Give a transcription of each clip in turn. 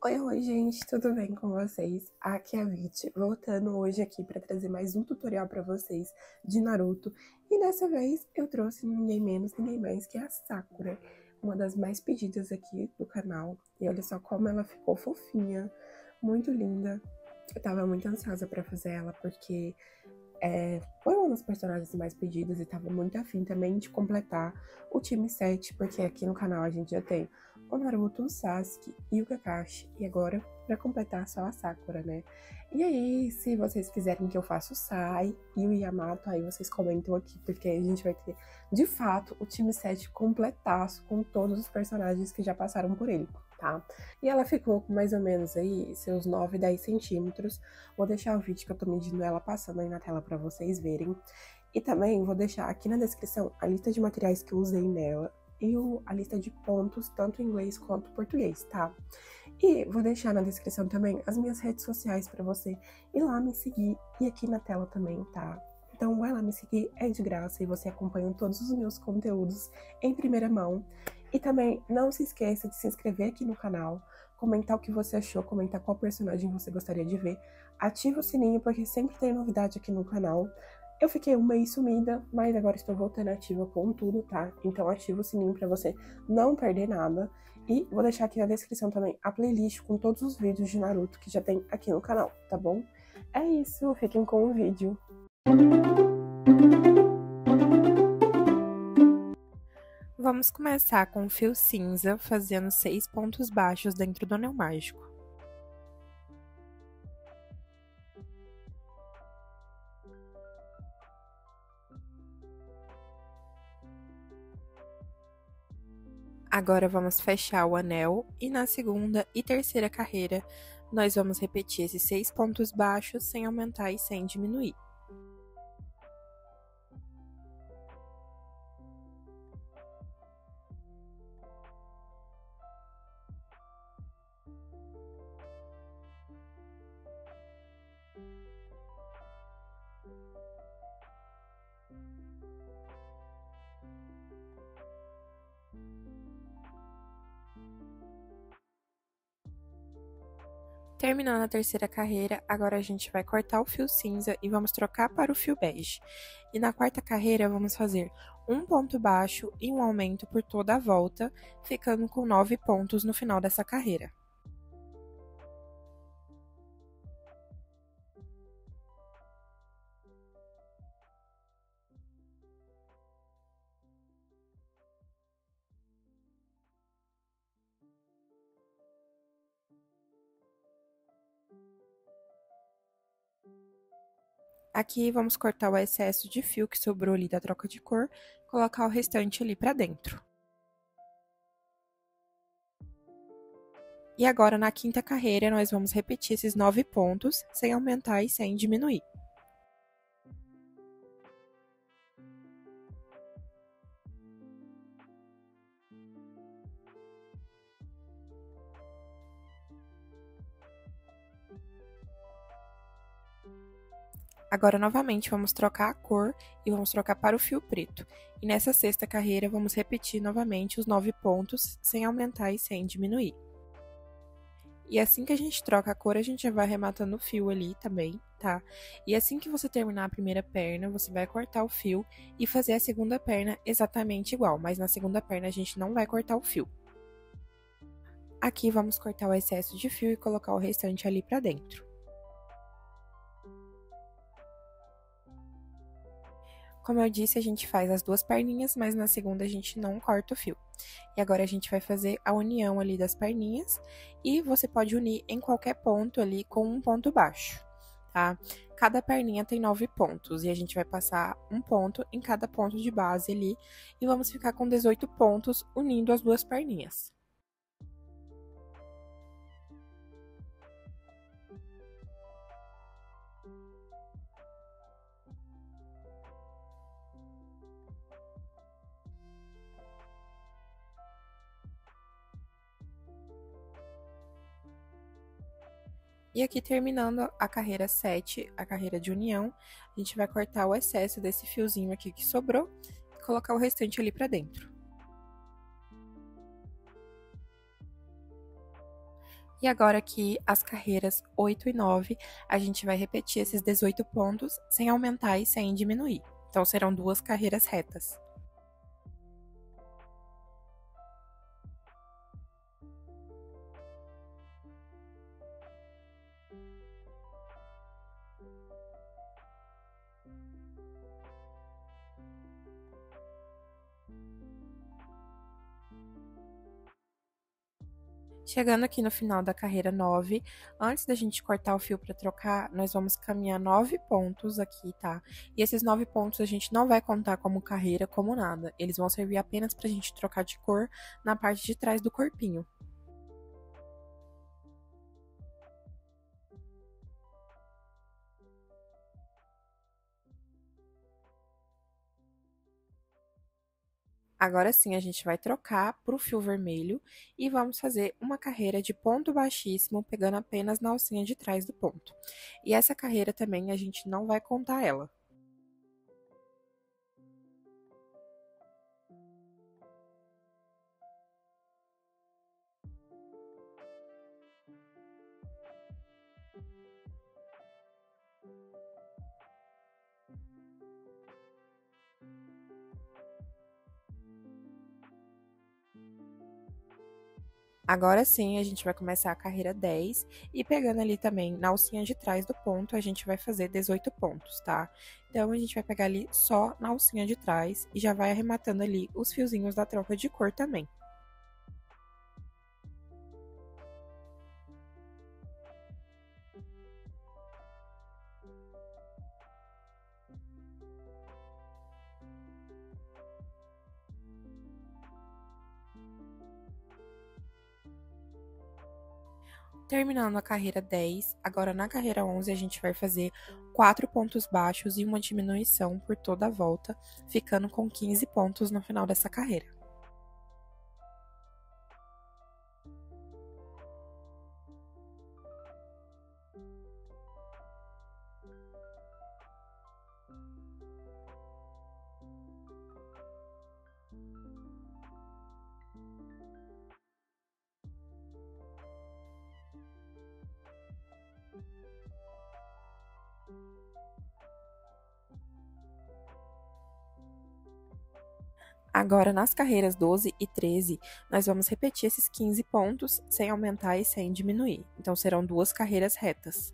Oi, gente, tudo bem com vocês? Aqui é a Vit, voltando hoje aqui para trazer mais um tutorial para vocês de Naruto. E dessa vez eu trouxe ninguém menos, ninguém mais que a Sakura, uma das mais pedidas aqui do canal. E olha só como ela ficou fofinha, muito linda. Eu tava muito ansiosa para fazer ela porque foi uma das personagens mais pedidas e tava muito afim também de completar o time 7, porque aqui no canal a gente já tem o Naruto, o Sasuke e o Kakashi. E agora, pra completar, só a Sakura, né? E aí, se vocês quiserem que eu faça o Sai e o Yamato, aí vocês comentam aqui, porque a gente vai ter, de fato, o time 7 completaço com todos os personagens que já passaram por ele, tá? E ela ficou com mais ou menos aí seus 9, 10 centímetros. Vou deixar o vídeo que eu tô medindo ela passando aí na tela pra vocês verem. E também vou deixar aqui na descrição a lista de materiais que eu usei nela e a lista de pontos, tanto em inglês quanto em português, tá? E vou deixar na descrição também as minhas redes sociais para você ir lá me seguir e aqui na tela também, tá? Então vai lá me seguir, é de graça e você acompanha todos os meus conteúdos em primeira mão. E também não se esqueça de se inscrever aqui no canal, comentar o que você achou, comentar qual personagem você gostaria de ver. Ativa o sininho porque sempre tem novidade aqui no canal. Eu fiquei um mês sumida, mas agora estou voltando ativa com tudo, tá? Então ativa o sininho para você não perder nada. E vou deixar aqui na descrição também a playlist com todos os vídeos de Naruto que já tem aqui no canal, tá bom? É isso, fiquem com o vídeo. Vamos começar com o fio cinza, fazendo 6 pontos baixos dentro do anel mágico. Agora vamos fechar o anel e na segunda e terceira carreira nós vamos repetir esses 6 pontos baixos sem aumentar e sem diminuir. Terminando a terceira carreira, agora a gente vai cortar o fio cinza e vamos trocar para o fio bege. E na quarta carreira, vamos fazer um ponto baixo e um aumento por toda a volta, ficando com 9 pontos no final dessa carreira. Aqui vamos cortar o excesso de fio que sobrou ali da troca de cor, colocar o restante ali pra dentro. E agora, na quinta carreira, nós vamos repetir esses 9 pontos, sem aumentar e sem diminuir. Agora, novamente, vamos trocar a cor e vamos trocar para o fio preto. E nessa sexta carreira, vamos repetir novamente os 9 pontos, sem aumentar e sem diminuir. E assim que a gente troca a cor, a gente já vai arrematando o fio ali também, tá? E assim que você terminar a primeira perna, você vai cortar o fio e fazer a segunda perna exatamente igual, mas na segunda perna a gente não vai cortar o fio. Aqui vamos cortar o excesso de fio e colocar o restante ali pra dentro. Como eu disse, a gente faz as duas perninhas, mas na segunda a gente não corta o fio. E agora a gente vai fazer a união ali das perninhas e você pode unir em qualquer ponto ali com um ponto baixo, tá? Cada perninha tem 9 pontos e a gente vai passar um ponto em cada ponto de base ali e vamos ficar com 18 pontos unindo as duas perninhas. E aqui, terminando a carreira 7, a carreira de união, a gente vai cortar o excesso desse fiozinho aqui que sobrou e colocar o restante ali pra dentro. E agora aqui, as carreiras 8 e 9, a gente vai repetir esses 18 pontos sem aumentar e sem diminuir. Então, serão duas carreiras retas. Chegando aqui no final da carreira 9, antes da gente cortar o fio para trocar, nós vamos caminhar 9 pontos aqui, tá? E esses 9 pontos a gente não vai contar como carreira, como nada. Eles vão servir apenas pra gente trocar de cor na parte de trás do corpinho. Agora sim, a gente vai trocar para o fio vermelho e vamos fazer uma carreira de ponto baixíssimo, pegando apenas na alcinha de trás do ponto. E essa carreira também a gente não vai contar ela. Agora sim, a gente vai começar a carreira 10 e pegando ali também na alcinha de trás do ponto, a gente vai fazer 18 pontos, tá? Então, a gente vai pegar ali só na alcinha de trás e já vai arrematando ali os fiozinhos da troca de cor também. Terminando a carreira 10, agora na carreira 11 a gente vai fazer 4 pontos baixos e uma diminuição por toda a volta, ficando com 15 pontos no final dessa carreira. Agora, nas carreiras 12 e 13, nós vamos repetir esses 15 pontos sem aumentar e sem diminuir. Então, serão duas carreiras retas.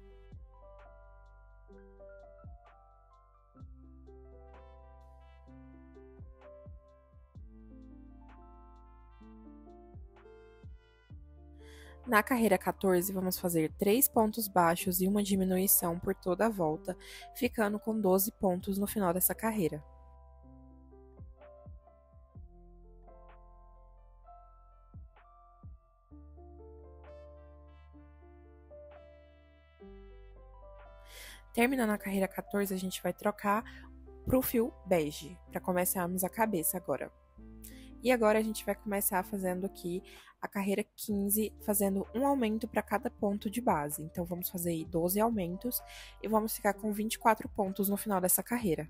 Na carreira 14, vamos fazer 3 pontos baixos e uma diminuição por toda a volta, ficando com 12 pontos no final dessa carreira. Terminando a carreira 14, a gente vai trocar para o fio bege, para começarmos a cabeça agora. E agora a gente vai começar fazendo aqui a carreira 15, fazendo um aumento para cada ponto de base. Então, vamos fazer aí 12 aumentos e vamos ficar com 24 pontos no final dessa carreira.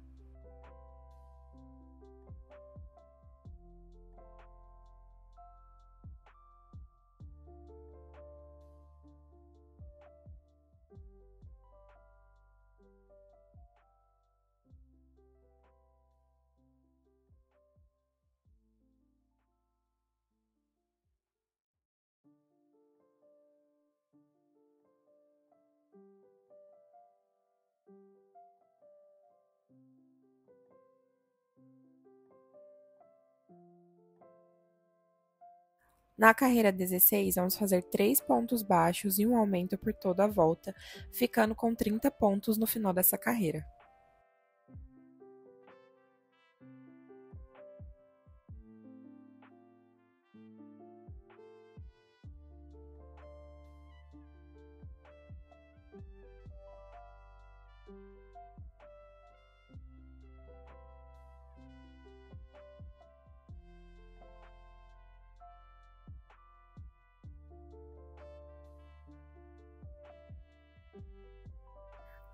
Na carreira 16, vamos fazer 3 pontos baixos e um aumento por toda a volta, ficando com 30 pontos no final dessa carreira.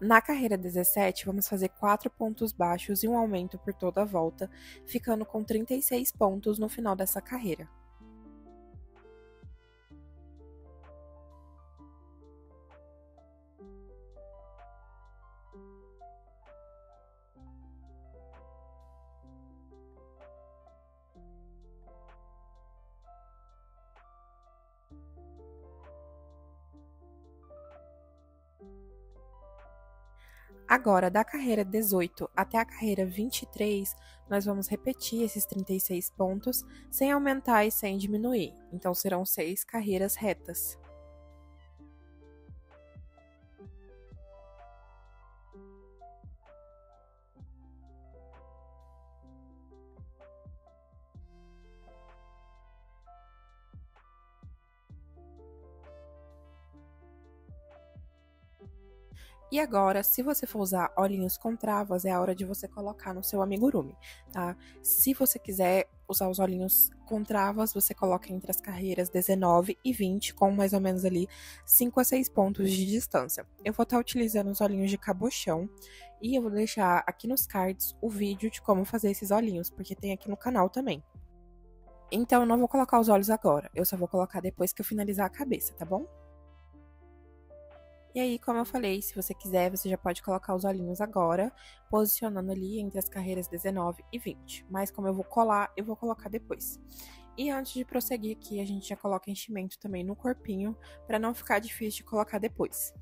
Na carreira 17, vamos fazer 4 pontos baixos e um aumento por toda a volta, ficando com 36 pontos no final dessa carreira. Agora, da carreira 18 até a carreira 23, nós vamos repetir esses 36 pontos, sem aumentar e sem diminuir. Então, serão 6 carreiras retas. E agora, se você for usar olhinhos com travas, é a hora de você colocar no seu amigurumi, tá? Se você quiser usar os olhinhos com travas, você coloca entre as carreiras 19 e 20, com mais ou menos ali 5 a 6 pontos de distância. Eu vou estar utilizando os olhinhos de cabochão e eu vou deixar aqui nos cards o vídeo de como fazer esses olhinhos, porque tem aqui no canal também. Então, eu não vou colocar os olhos agora, eu só vou colocar depois que eu finalizar a cabeça, tá bom? E aí, como eu falei, se você quiser, você já pode colocar os olhinhos agora, posicionando ali entre as carreiras 19 e 20. Mas como eu vou colar, eu vou colocar depois. E antes de prosseguir aqui, a gente já coloca enchimento também no corpinho, para não ficar difícil de colocar depois.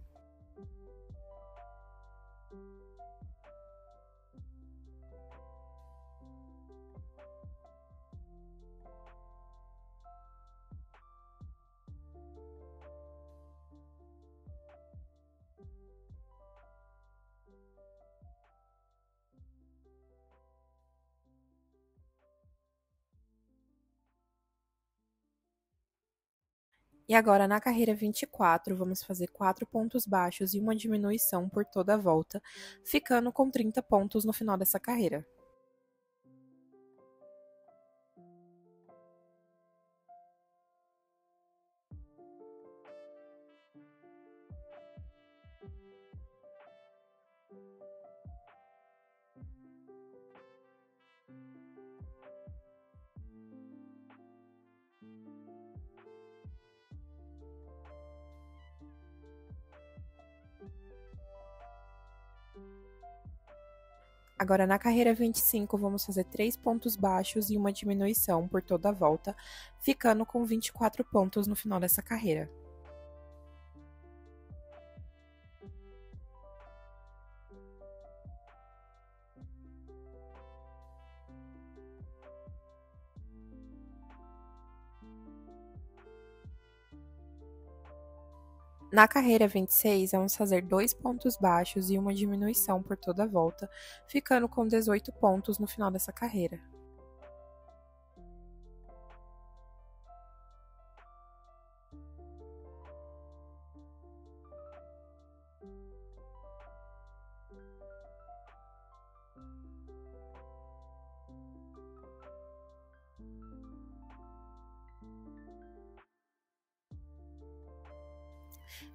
E agora, na carreira 24, vamos fazer 4 pontos baixos e uma diminuição por toda a volta, ficando com 30 pontos no final dessa carreira. Agora, na carreira 25, vamos fazer 3 pontos baixos e uma diminuição por toda a volta, ficando com 24 pontos no final dessa carreira. Na carreira 26, vamos fazer 2 pontos baixos e uma diminuição por toda a volta, ficando com 18 pontos no final dessa carreira.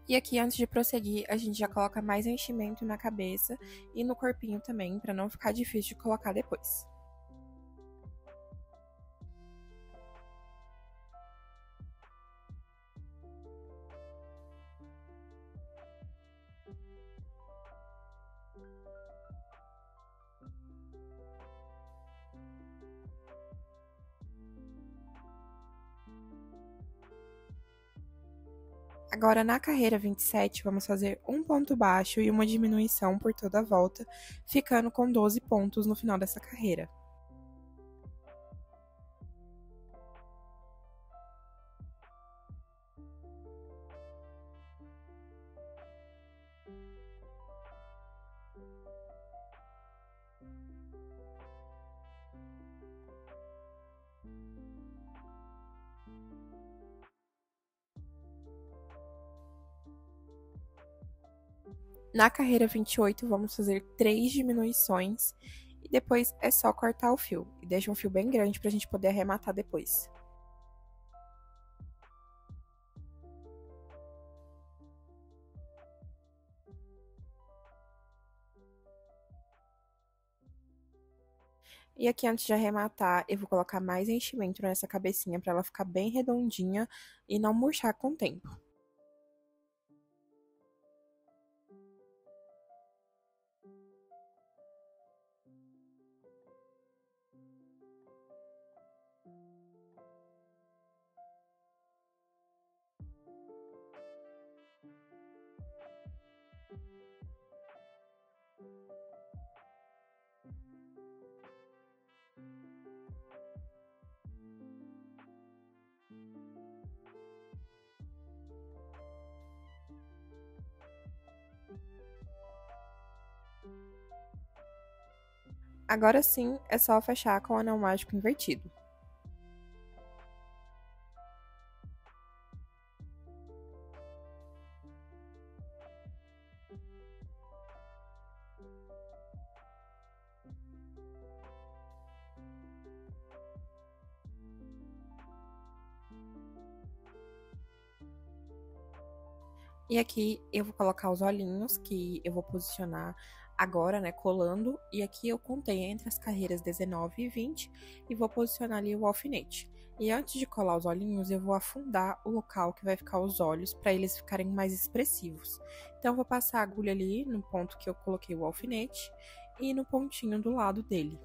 E aqui, antes de prosseguir, a gente já coloca mais enchimento na cabeça e no corpinho também, para não ficar difícil de colocar depois. Agora, na carreira 27, vamos fazer um ponto baixo e uma diminuição por toda a volta, ficando com 12 pontos no final dessa carreira. Na carreira 28, vamos fazer 3 diminuições e depois é só cortar o fio. E deixa um fio bem grande para a gente poder arrematar depois. E aqui, antes de arrematar, eu vou colocar mais enchimento nessa cabecinha para ela ficar bem redondinha e não murchar com o tempo. Agora sim, é só fechar com o anel mágico invertido. E aqui eu vou colocar os olhinhos que eu vou posicionar agora, né, colando. E aqui eu contei entre as carreiras 19 e 20 e vou posicionar ali o alfinete. E antes de colar os olhinhos, eu vou afundar o local que vai ficar os olhos para eles ficarem mais expressivos. Então, eu vou passar a agulha ali no ponto que eu coloquei o alfinete e no pontinho do lado dele.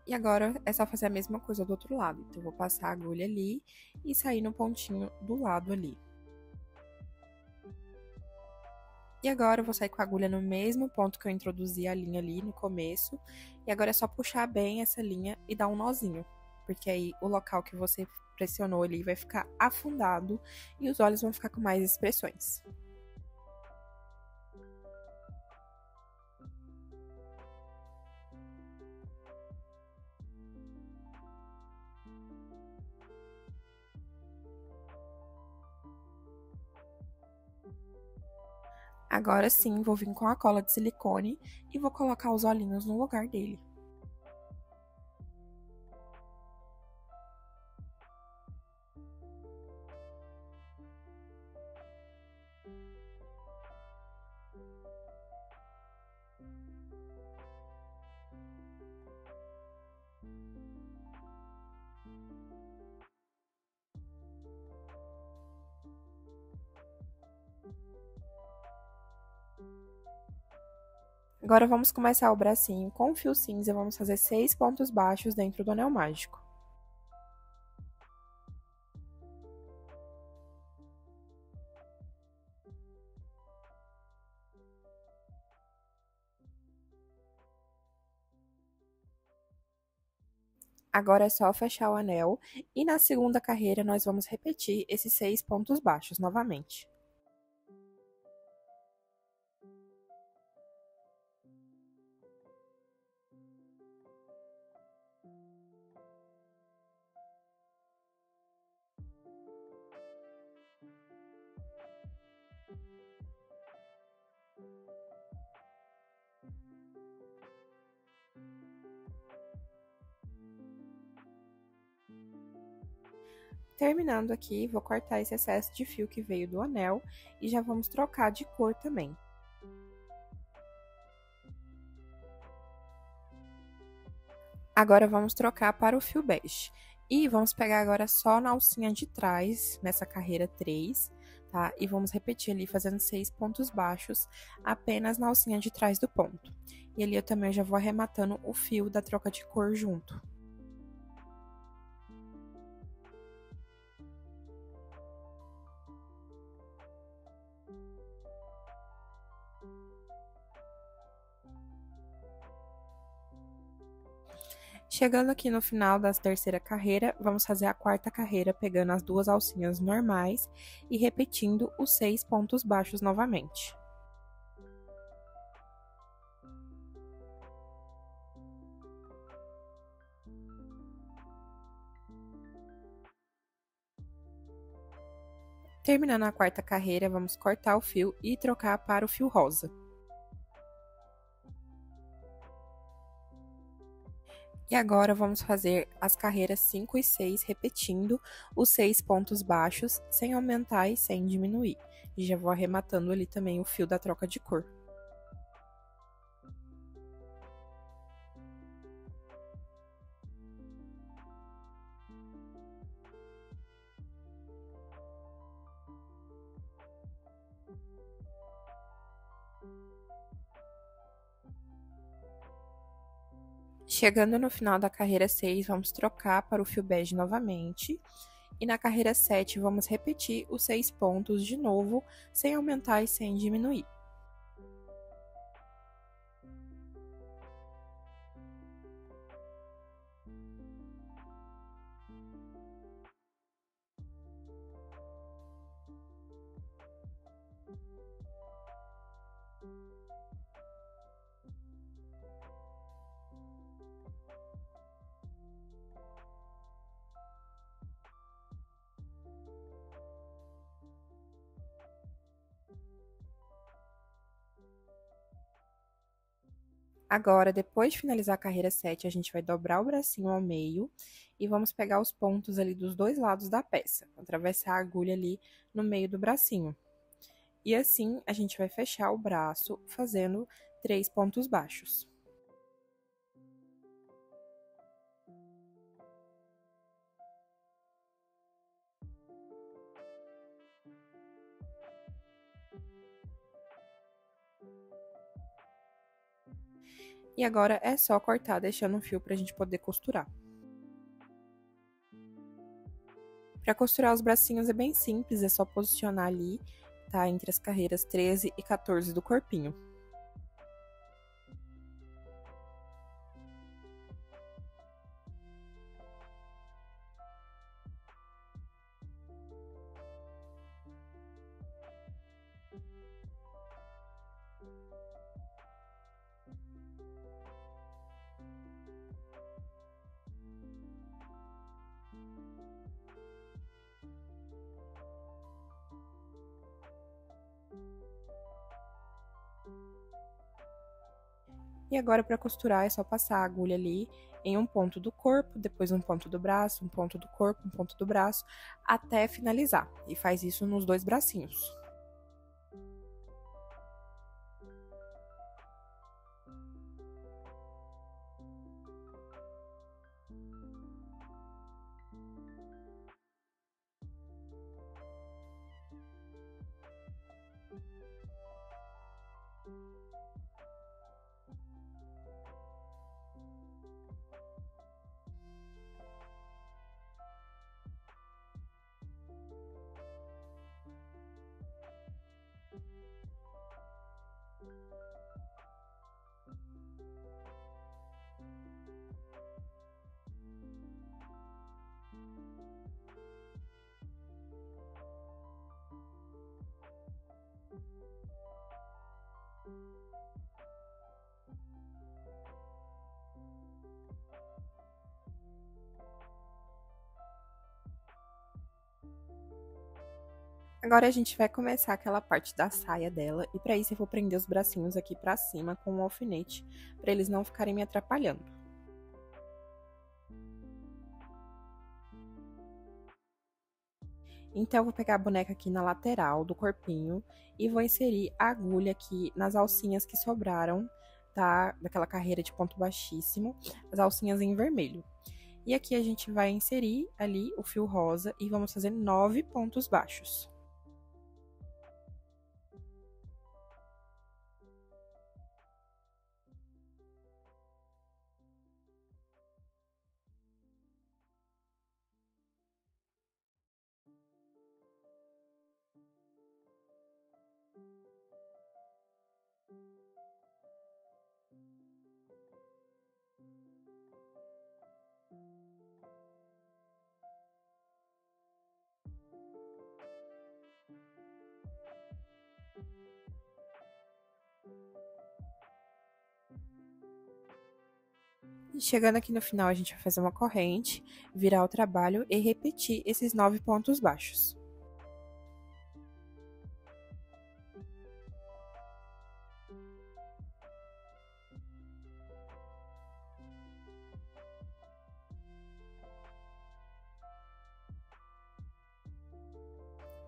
E agora é só fazer a mesma coisa do outro lado. Então, eu vou passar a agulha ali e sair no pontinho do lado ali. E agora eu vou sair com a agulha no mesmo ponto que eu introduzi a linha ali no começo. E agora é só puxar bem essa linha e dar um nozinho. Porque aí o local que você pressionou ali vai ficar afundado e os olhos vão ficar com mais expressões. Agora sim, vou vir com a cola de silicone e vou colocar os olhinhos no lugar dele. Agora vamos começar o bracinho com o fio cinza, vamos fazer 6 pontos baixos dentro do anel mágico. Agora é só fechar o anel e na segunda carreira nós vamos repetir esses 6 pontos baixos novamente. Terminando aqui, vou cortar esse excesso de fio que veio do anel e já vamos trocar de cor também. Agora vamos trocar para o fio bege. E vamos pegar agora só na alcinha de trás, nessa carreira 3, tá? E vamos repetir ali, fazendo 6 pontos baixos, apenas na alcinha de trás do ponto. E ali eu também já vou arrematando o fio da troca de cor junto. Chegando aqui no final da terceira carreira, vamos fazer a quarta carreira pegando as duas alcinhas normais e repetindo os 6 pontos baixos novamente. Terminando a quarta carreira, vamos cortar o fio e trocar para o fio rosa. E agora vamos fazer as carreiras 5 e 6, repetindo os 6 pontos baixos, sem aumentar e sem diminuir. E já vou arrematando ali também o fio da troca de cor. Chegando no final da carreira 6, vamos trocar para o fio bege novamente. E na carreira 7, vamos repetir os 6 pontos de novo, sem aumentar e sem diminuir. Agora, depois de finalizar a carreira 7, a gente vai dobrar o bracinho ao meio e vamos pegar os pontos ali dos dois lados da peça, atravessar a agulha ali no meio do bracinho. E assim, a gente vai fechar o braço fazendo 3 pontos baixos. E agora é só cortar deixando um fio pra gente poder costurar. Para costurar os bracinhos é bem simples, é só posicionar ali, tá? Entre as carreiras 13 e 14 do corpinho. E agora, para costurar, é só passar a agulha ali em um ponto do corpo, depois um ponto do braço, um ponto do corpo, um ponto do braço, até finalizar. E faz isso nos dois bracinhos. Agora a gente vai começar aquela parte da saia dela, e para isso eu vou prender os bracinhos aqui pra cima com um alfinete, para eles não ficarem me atrapalhando. Então, eu vou pegar a boneca aqui na lateral do corpinho e vou inserir a agulha aqui nas alcinhas que sobraram, tá? Daquela carreira de ponto baixíssimo, as alcinhas em vermelho. E aqui a gente vai inserir ali o fio rosa e vamos fazer 9 pontos baixos. E chegando aqui no final, a gente vai fazer uma corrente, virar o trabalho e repetir esses 9 pontos baixos.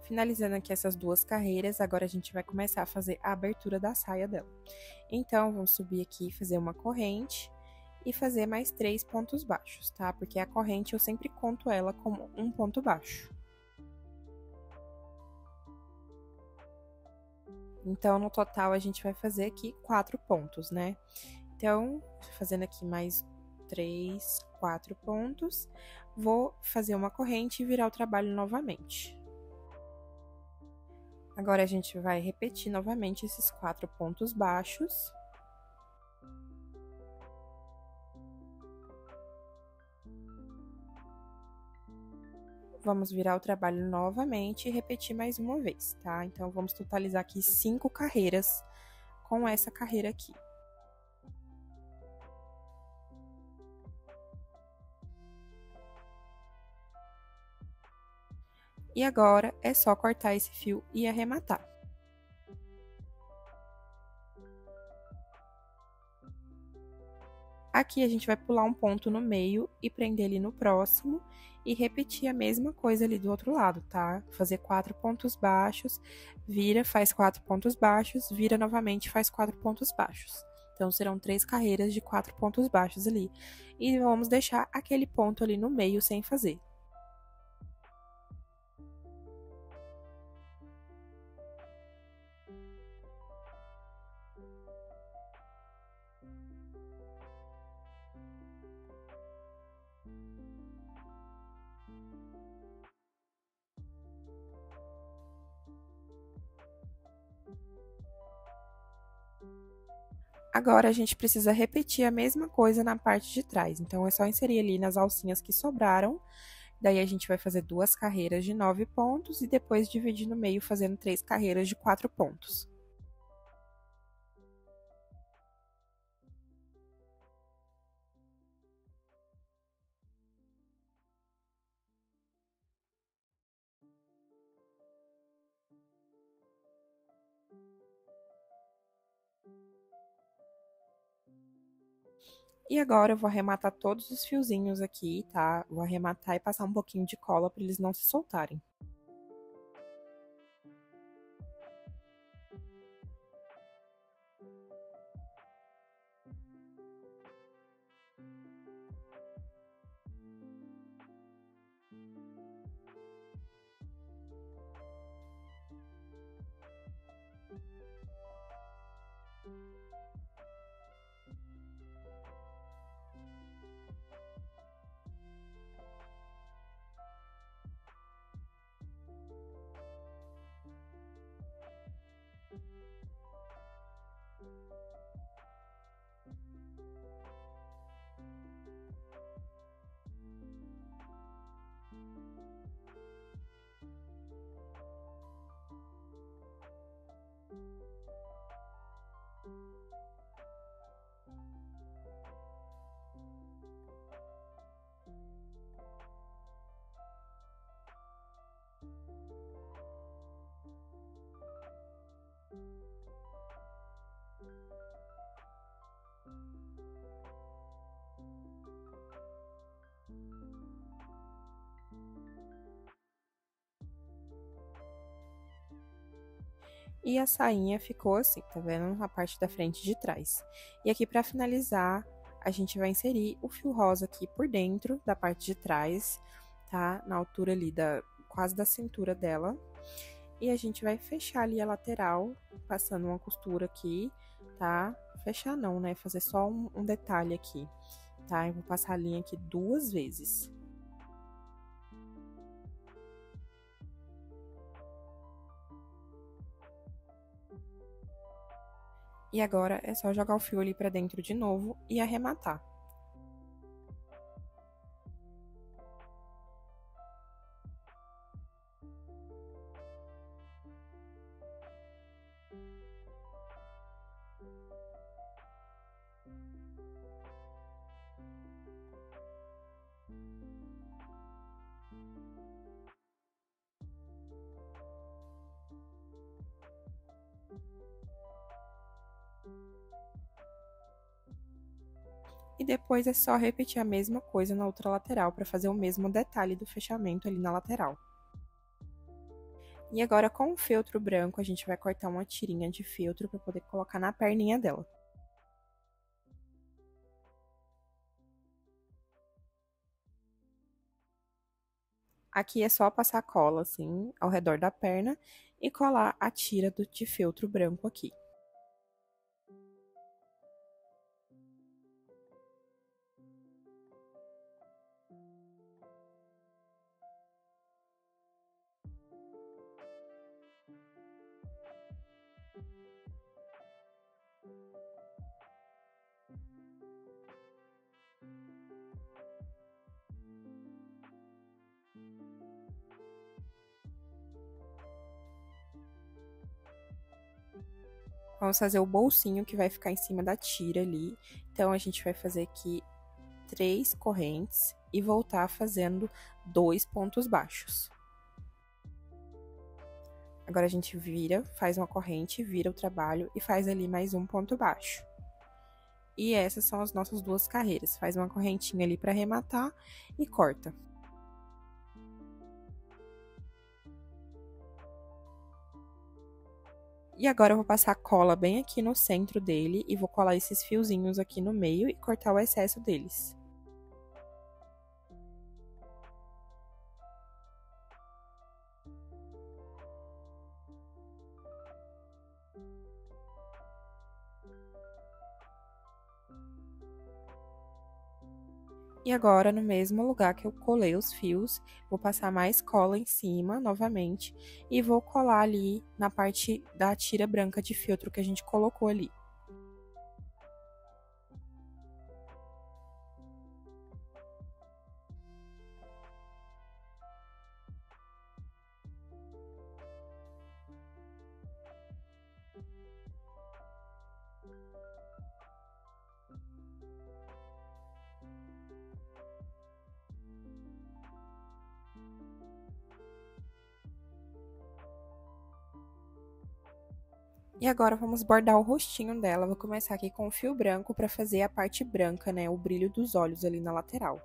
Finalizando aqui essas duas carreiras, agora a gente vai começar a fazer a abertura da saia dela. Então, vamos subir aqui, fazer uma corrente e fazer mais 3 pontos baixos, tá? Porque a corrente eu sempre conto ela como um ponto baixo. Então, no total, a gente vai fazer aqui 4 pontos, né? Então, fazendo aqui mais 3, 4 pontos, vou fazer uma corrente e virar o trabalho novamente. Agora, a gente vai repetir novamente esses 4 pontos baixos. Vamos virar o trabalho novamente e repetir mais uma vez, tá? Então, vamos totalizar aqui 5 carreiras com essa carreira aqui. E agora, é só cortar esse fio e arrematar. Aqui a gente vai pular um ponto no meio e prender ele no próximo e repetir a mesma coisa ali do outro lado, tá? Fazer 4 pontos baixos, vira, faz 4 pontos baixos, vira novamente, faz 4 pontos baixos. Então, serão 3 carreiras de 4 pontos baixos ali. E vamos deixar aquele ponto ali no meio sem fazer. Agora, a gente precisa repetir a mesma coisa na parte de trás. Então, é só inserir ali nas alcinhas que sobraram. Daí, a gente vai fazer 2 carreiras de 9 pontos e depois dividir no meio, fazendo 3 carreiras de 4 pontos. E agora eu vou arrematar todos os fiozinhos aqui, tá? Vou arrematar e passar um pouquinho de cola para eles não se soltarem. E a sainha ficou assim, tá vendo? Na parte da frente e de trás. E aqui, pra finalizar, a gente vai inserir o fio rosa aqui por dentro da parte de trás, tá? Na altura ali quase da cintura dela. E a gente vai fechar ali a lateral, passando uma costura aqui, tá? Fechar não, né? Fazer só um detalhe aqui, tá? Eu vou passar a linha aqui 2 vezes. E agora é só jogar o fio ali pra dentro de novo e arrematar. E depois é só repetir a mesma coisa na outra lateral para fazer o mesmo detalhe do fechamento ali na lateral. E agora, com o feltro branco, a gente vai cortar uma tirinha de feltro para poder colocar na perninha dela. Aqui é só passar cola, assim, ao redor da perna e colar a tira de feltro branco aqui. Vamos fazer o bolsinho que vai ficar em cima da tira ali. Então, a gente vai fazer aqui 3 correntes e voltar fazendo 2 pontos baixos. Agora, a gente vira, faz uma corrente, vira o trabalho e faz ali mais um ponto baixo. E essas são as nossas duas carreiras. Faz uma correntinha ali para arrematar e corta. E agora eu vou passar cola bem aqui no centro dele e vou colar esses fiozinhos aqui no meio e cortar o excesso deles. E agora, no mesmo lugar que eu colei os fios, vou passar mais cola em cima, novamente, e vou colar ali na parte da tira branca de feltro que a gente colocou ali. E agora vamos bordar o rostinho dela. Vou começar aqui com o fio branco para fazer a parte branca, né? O brilho dos olhos ali na lateral.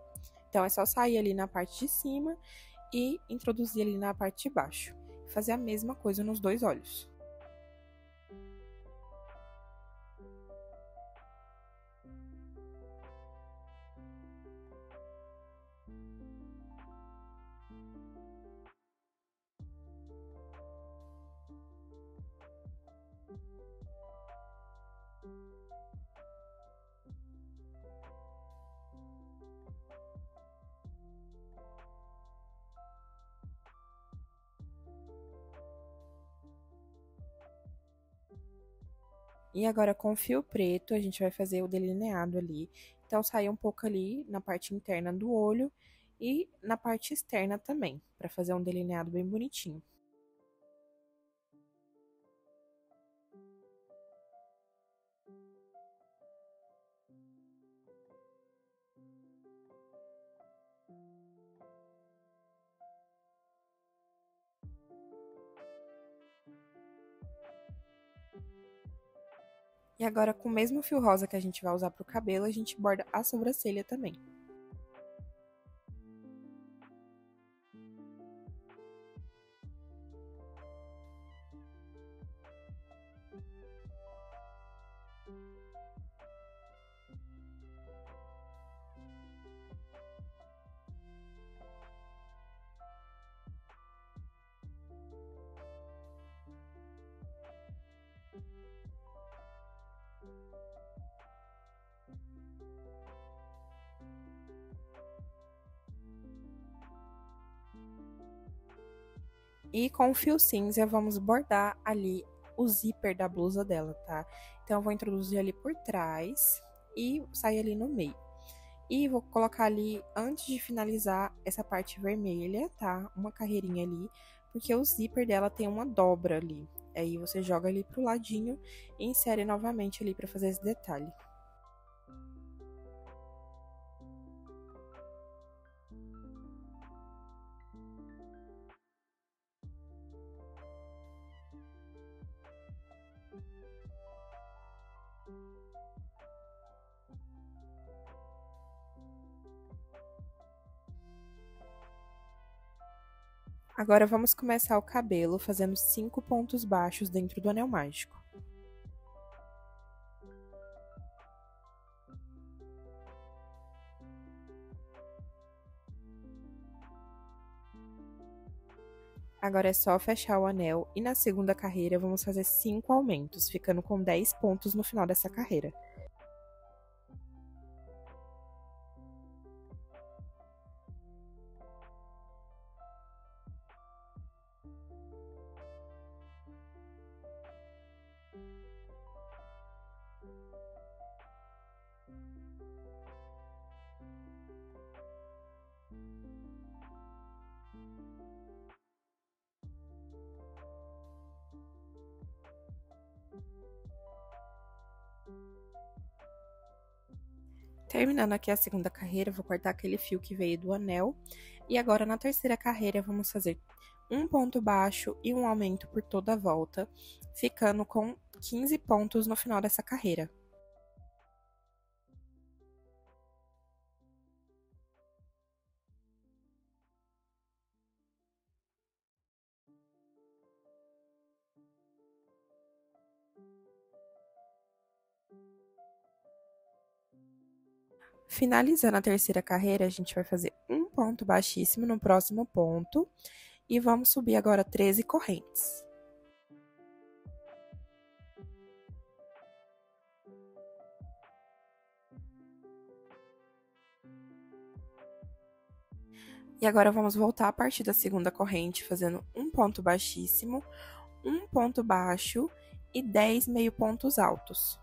Então, é só sair ali na parte de cima e introduzir ali na parte de baixo. Fazer a mesma coisa nos dois olhos. E agora, com o fio preto, a gente vai fazer o delineado ali. Então, sai um pouco ali na parte interna do olho e na parte externa também, para fazer um delineado bem bonitinho. E agora, com o mesmo fio rosa que a gente vai usar pro cabelo, a gente borda a sobrancelha também. E com o fio cinza, vamos bordar ali o zíper da blusa dela, tá? Então, eu vou introduzir ali por trás e sair ali no meio. E vou colocar ali, antes de finalizar, essa parte vermelha, tá? Uma carreirinha ali, porque o zíper dela tem uma dobra ali. Aí, você joga ali pro ladinho e insere novamente ali pra fazer esse detalhe. Agora, vamos começar o cabelo fazendo 5 pontos baixos dentro do anel mágico. Agora é só fechar o anel e na segunda carreira vamos fazer 5 aumentos, ficando com 10 pontos no final dessa carreira. Terminando aqui a segunda carreira, vou cortar aquele fio que veio do anel. E agora, na terceira carreira, vamos fazer um ponto baixo e um aumento por toda a volta, ficando com 15 pontos no final dessa carreira. Finalizando a terceira carreira, a gente vai fazer um ponto baixíssimo no próximo ponto e vamos subir agora 13 correntes. E agora vamos voltar a partir da segunda corrente, fazendo um ponto baixíssimo, um ponto baixo e 10 meio pontos altos.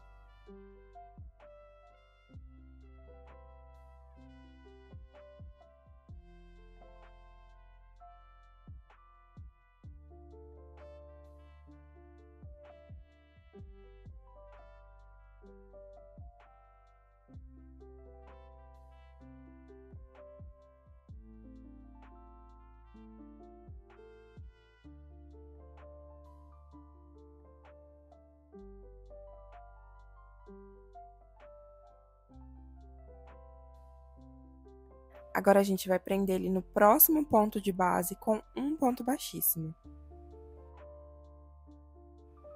Agora, a gente vai prender ele no próximo ponto de base com um ponto baixíssimo.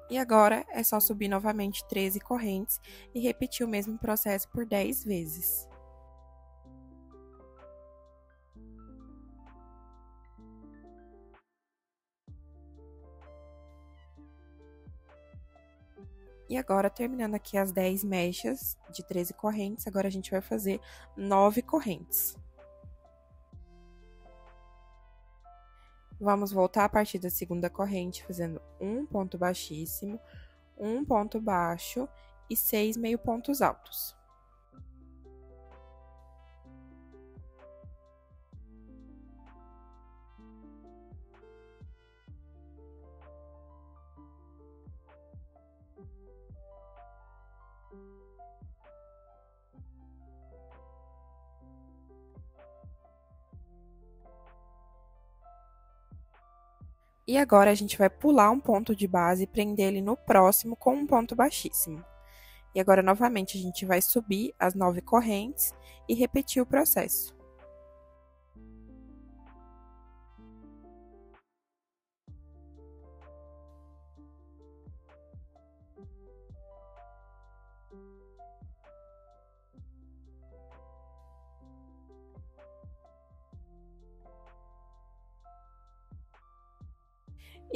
E agora, é só subir novamente 13 correntes e repetir o mesmo processo por 10 vezes. E agora, terminando aqui as 10 mechas de 13 correntes, agora a gente vai fazer 9 correntes. Vamos voltar a partir da segunda corrente, fazendo um ponto baixíssimo, um ponto baixo e 6 meio pontos altos. E agora, a gente vai pular um ponto de base e prender ele no próximo com um ponto baixíssimo. E agora, novamente, a gente vai subir as 9 correntes e repetir o processo.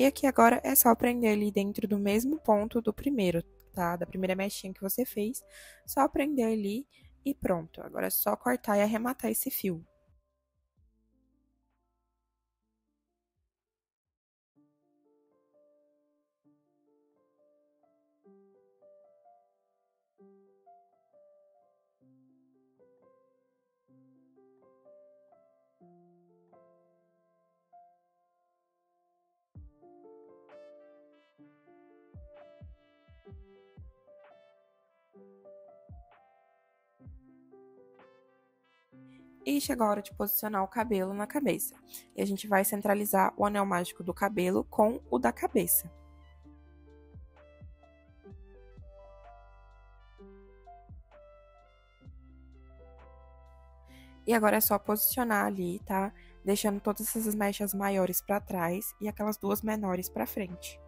E aqui agora é só prender ele dentro do mesmo ponto do primeiro, tá? Da primeira mechinha que você fez, só prender ali e pronto. Agora é só cortar e arrematar esse fio. E chegou a hora de posicionar o cabelo na cabeça. E a gente vai centralizar o anel mágico do cabelo com o da cabeça. E agora é só posicionar ali, tá? Deixando todas essas mechas maiores para trás e aquelas duas menores para frente.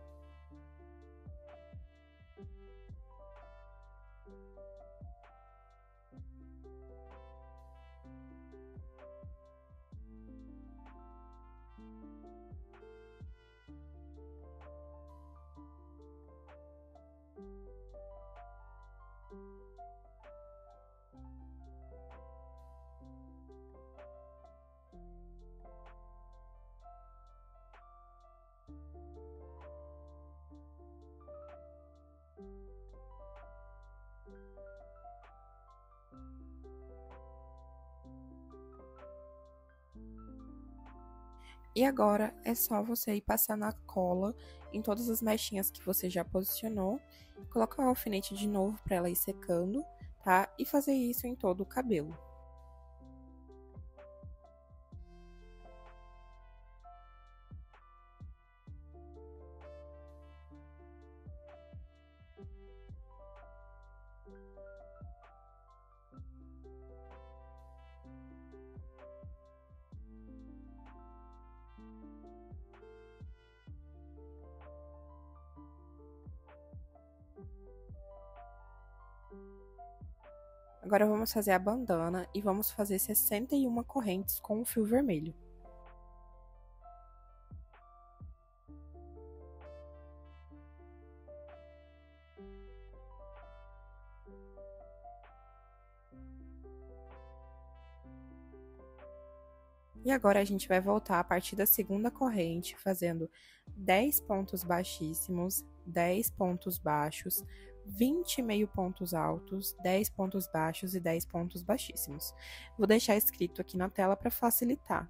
E agora é só você ir passando a cola em todas as mechinhas que você já posicionou, colocar o alfinete de novo para ela ir secando, tá? E fazer isso em todo o cabelo. Agora vamos fazer a bandana e vamos fazer 61 correntes com o fio vermelho. E agora a gente vai voltar a partir da segunda corrente, fazendo 10 pontos baixíssimos, 10 pontos baixos, 20 meio pontos altos, 10 pontos baixos e 10 pontos baixíssimos. Vou deixar escrito aqui na tela para facilitar.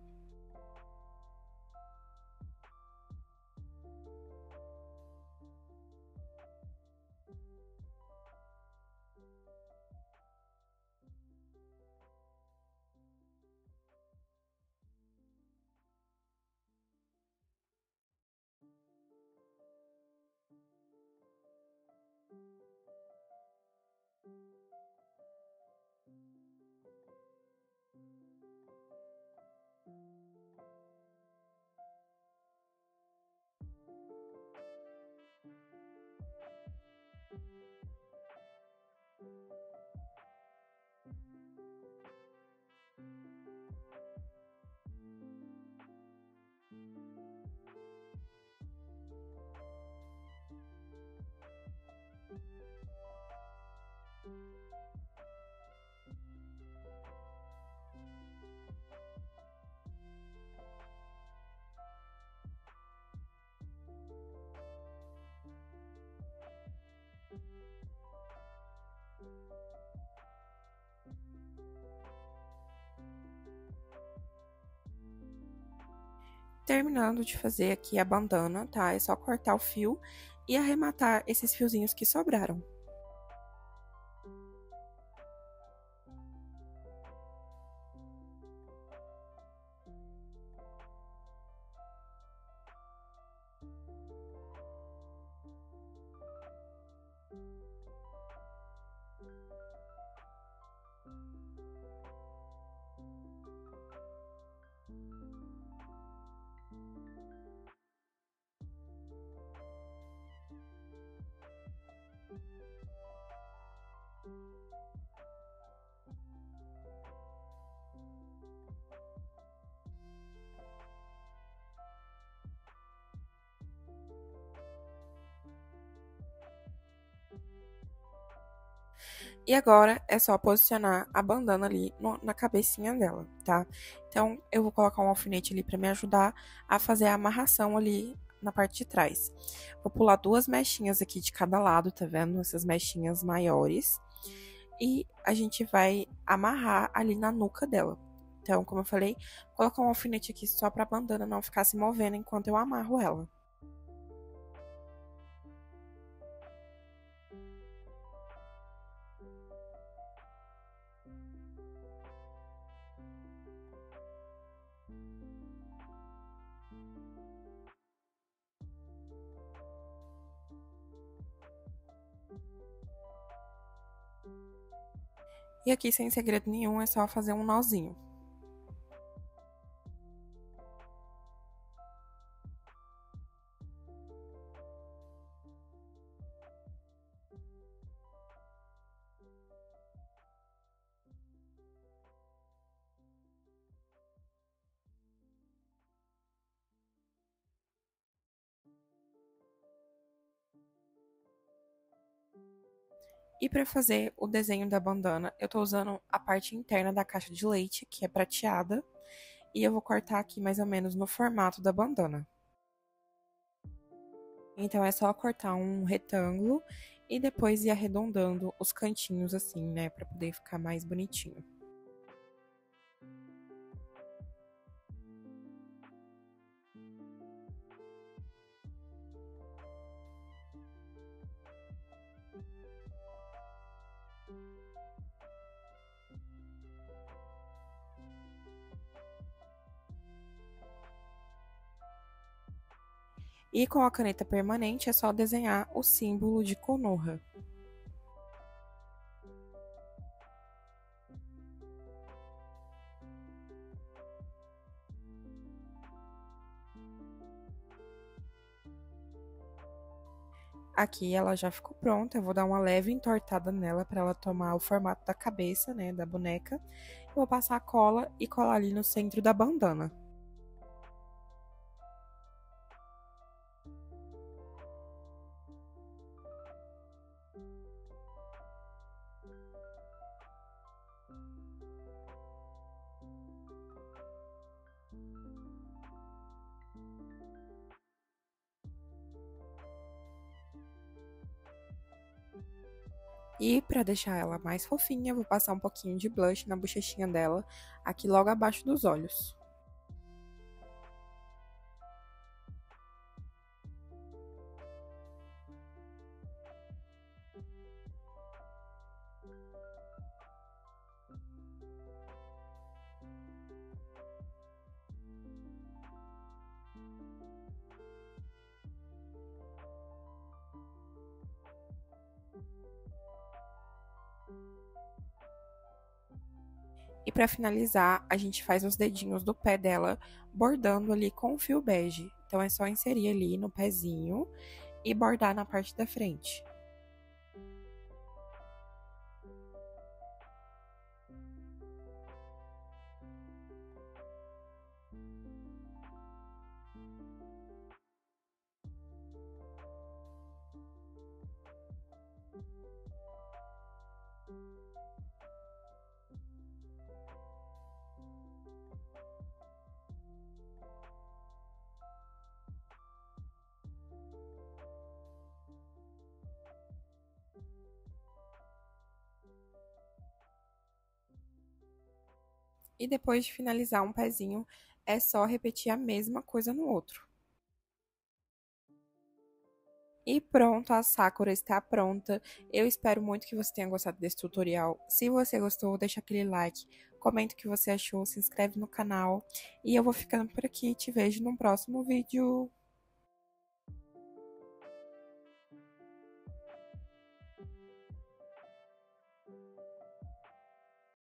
Terminando de fazer aqui a bandana, tá? É só cortar o fio e arrematar esses fiozinhos que sobraram. E agora é só posicionar a bandana ali na cabecinha dela, tá? Então, eu vou colocar um alfinete ali pra me ajudar a fazer a amarração ali na parte de trás. Vou pular 2 mechinhas aqui de cada lado, tá vendo? Essas mechinhas maiores. E a gente vai amarrar ali na nuca dela. Então, como eu falei, vou colocar um alfinete aqui só pra bandana não ficar se movendo enquanto eu amarro ela. E aqui, sem segredo nenhum, é só fazer um nozinho. E para fazer o desenho da bandana, eu tô usando a parte interna da caixa de leite, que é prateada, e eu vou cortar aqui mais ou menos no formato da bandana. Então, é só cortar um retângulo e depois ir arredondando os cantinhos assim, né, para poder ficar mais bonitinho. E com a caneta permanente é só desenhar o símbolo de Konoha. Aqui ela já ficou pronta, eu vou dar uma leve entortada nela para ela tomar o formato da cabeça, né, da boneca. Eu vou passar a cola e colar ali no centro da bandana. E para deixar ela mais fofinha, eu vou passar um pouquinho de blush na bochechinha dela, aqui logo abaixo dos olhos. E para finalizar, a gente faz os dedinhos do pé dela, bordando ali com fio bege. Então é só inserir ali no pezinho e bordar na parte da frente. E depois de finalizar um pezinho, é só repetir a mesma coisa no outro. E pronto, a Sakura está pronta. Eu espero muito que você tenha gostado desse tutorial. Se você gostou, deixa aquele like, comenta o que você achou, se inscreve no canal. E eu vou ficando por aqui, te vejo no próximo vídeo.